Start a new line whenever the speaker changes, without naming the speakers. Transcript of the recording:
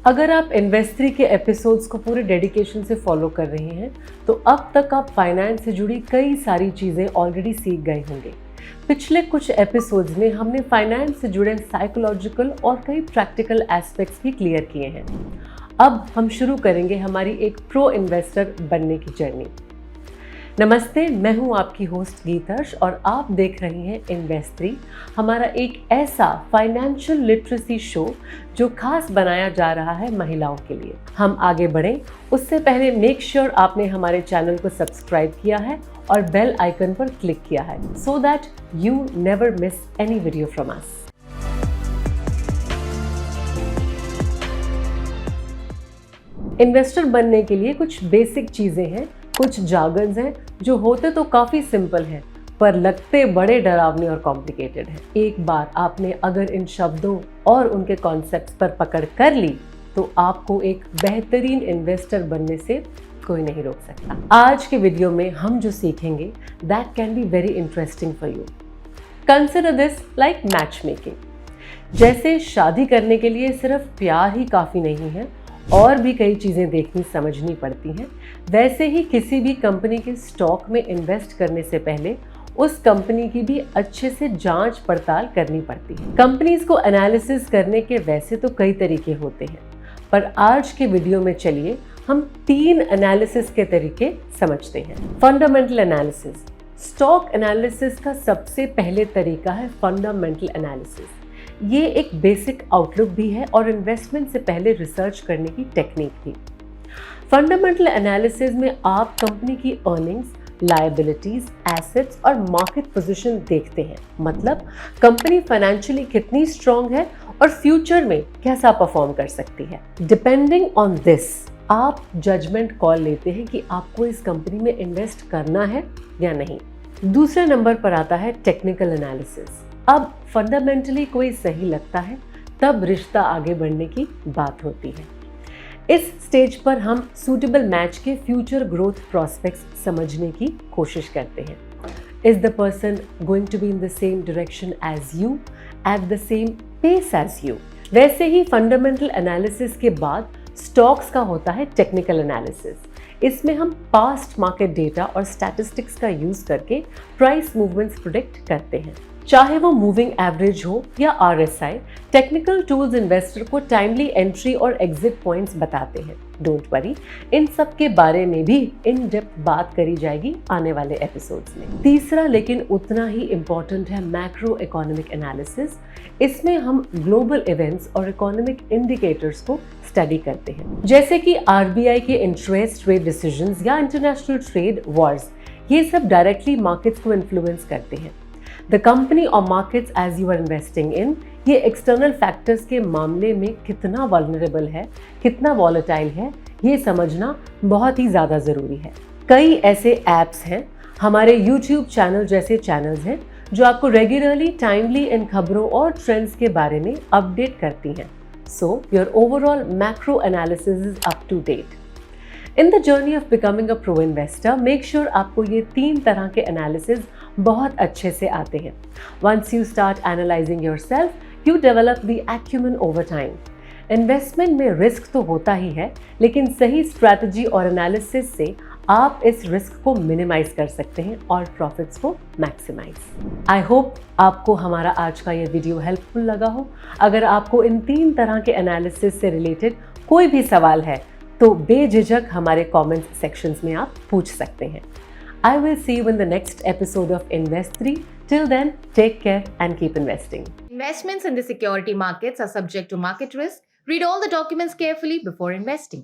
अगर आप इन्वेस्टरी के एपिसोड्स को पूरे डेडिकेशन से फॉलो कर रहे हैं तो अब तक आप फाइनेंस से जुड़ी कई सारी चीज़ें ऑलरेडी सीख गए होंगे। पिछले कुछ एपिसोड्स में हमने फाइनेंस से जुड़े साइकोलॉजिकल और कई प्रैक्टिकल एस्पेक्ट्स भी क्लियर किए हैं। अब हम शुरू करेंगे हमारी एक प्रो इन्वेस्टर बनने की जर्नी। नमस्ते, मैं हूं आपकी होस्ट गीतर्श और आप देख रहे हैं इन्वेस्टरी, हमारा एक ऐसा फाइनेंशियल लिटरेसी शो जो खास बनाया जा रहा है महिलाओं के लिए। हम आगे बढ़ें उससे पहले मेक श्योर आपने हमारे चैनल को सब्सक्राइब किया है और बेल आइकन पर क्लिक किया है so that you never miss any video from us. Investor बनने के लिए कुछ बेसिक चीजें हैं, कुछ जार्गन्स हैं जो होते तो काफ़ी सिंपल हैं पर लगते बड़े डरावने और कॉम्प्लिकेटेड हैं। एक बार आपने अगर इन शब्दों और उनके कॉन्सेप्ट्स पर पकड़ कर ली तो आपको एक बेहतरीन इन्वेस्टर बनने से कोई नहीं रोक सकता। आज के वीडियो में हम जो सीखेंगे that can be very interesting for you. Consider this like match making. जैसे शादी करने के लिए सिर्फ प्यार ही काफ़ी नहीं है और भी कई चीज़ें देखनी समझनी पड़ती हैं, वैसे ही किसी भी कंपनी के स्टॉक में इन्वेस्ट करने से पहले उस कंपनी की भी अच्छे से जांच पड़ताल करनी पड़ती है। कंपनीज को एनालिसिस करने के वैसे तो कई तरीके होते हैं, पर आज के वीडियो में चलिए हम 3 एनालिसिस के तरीके समझते हैं। Fundamental analysis. स्टॉक एनालिसिस का सबसे पहले तरीका है फंडामेंटल एनालिसिस। ये एक बेसिक आउटलुक भी है और इन्वेस्टमेंट से पहले रिसर्च करने की टेक्निक भी। फंडामेंटल एनालिसिस में आप कंपनी की अर्निंग्स, लायबिलिटीज, एसेट्स और मार्केट पोजीशन देखते हैं। मतलब कंपनी फाइनेंशियली कितनी स्ट्रांग है और फ्यूचर में कैसा परफॉर्म कर सकती है। डिपेंडिंग ऑन दिस आप जजमेंट कॉल लेते हैं कि आपको इस कंपनी में इन्वेस्ट करना है या नहीं। दूसरे नंबर पर आता है टेक्निकल एनालिसिस। अब फंडामेंटली कोई सही लगता है तब रिश्ता आगे बढ़ने की बात होती है। इस स्टेज पर हम सूटेबल मैच के फ्यूचर ग्रोथ प्रोस्पेक्ट्स समझने की कोशिश करते हैं। Is the person going to be in the same direction as you, at the same pace as you. वैसे ही फंडामेंटल एनालिसिस के बाद स्टॉक्स का होता है टेक्निकल एनालिसिस। इसमें हम पास्ट मार्केट डेटा और स्टैटिस्टिक्स का यूज करके प्राइस मूवमेंट्स प्रिडिक्ट करते हैं। चाहे वो मूविंग एवरेज हो या RSI, टेक्निकल टूल्स इन्वेस्टर को टाइमली एंट्री और एग्जिट पॉइंट्स बताते हैं। डोंट वरी, इन सब के बारे में भी इन डेप्थ बात करी जाएगी आने वाले एपिसोड्स में। तीसरा लेकिन उतना ही इम्पोर्टेंट है मैक्रो इकोनॉमिक एनालिसिस। इसमें हम ग्लोबल इवेंट्स और इकोनॉमिक इंडिकेटर्स को स्टडी करते हैं, जैसे कि RBI के इंटरेस्ट रेट डिसीजंस या इंटरनेशनल ट्रेड वॉर्स। ये सब डायरेक्टली मार्केट्स को इन्फ्लुएंस करते हैं। द कंपनी और markets as you are investing in, ये एक्सटर्नल फैक्टर्स के मामले में कितना वल्नरेबल है, कितना वॉलेटाइल है, ये समझना बहुत ही ज़्यादा ज़रूरी है। कई ऐसे ऐप्स हैं, हमारे YouTube चैनल जैसे चैनल्स हैं जो आपको रेगुलरली टाइमली इन खबरों और ट्रेंड्स के बारे में अपडेट करती हैं। So your overall macro analysis is up to date. In the journey of becoming a pro investor, make sure आपको ये 3 तरह के एनालिसिस बहुत अच्छे से आते हैं। Once you start analysing yourself, you develop the acumen over time. Investment में रिस्क तो होता ही है, लेकिन सही स्ट्रैटेजी और एनालिसिस से आप इस रिस्क को मिनिमाइज कर सकते हैं और प्रॉफिट्स को मैक्सिमाइज। आई होप आपको हमारा आज का ये वीडियो हेल्पफुल लगा हो। अगर आपको इन 3 तरह के एनालिसिस से रिलेटेड कोई भी सवाल है तो बेझिझक हमारे कमेंट सेक्शंस में आप पूछ सकते हैं। I will see you in the next episode of Invest3. Till then, take care and keep investing.
Investments in the security markets are subject to market risk. Read all the documents carefully before investing.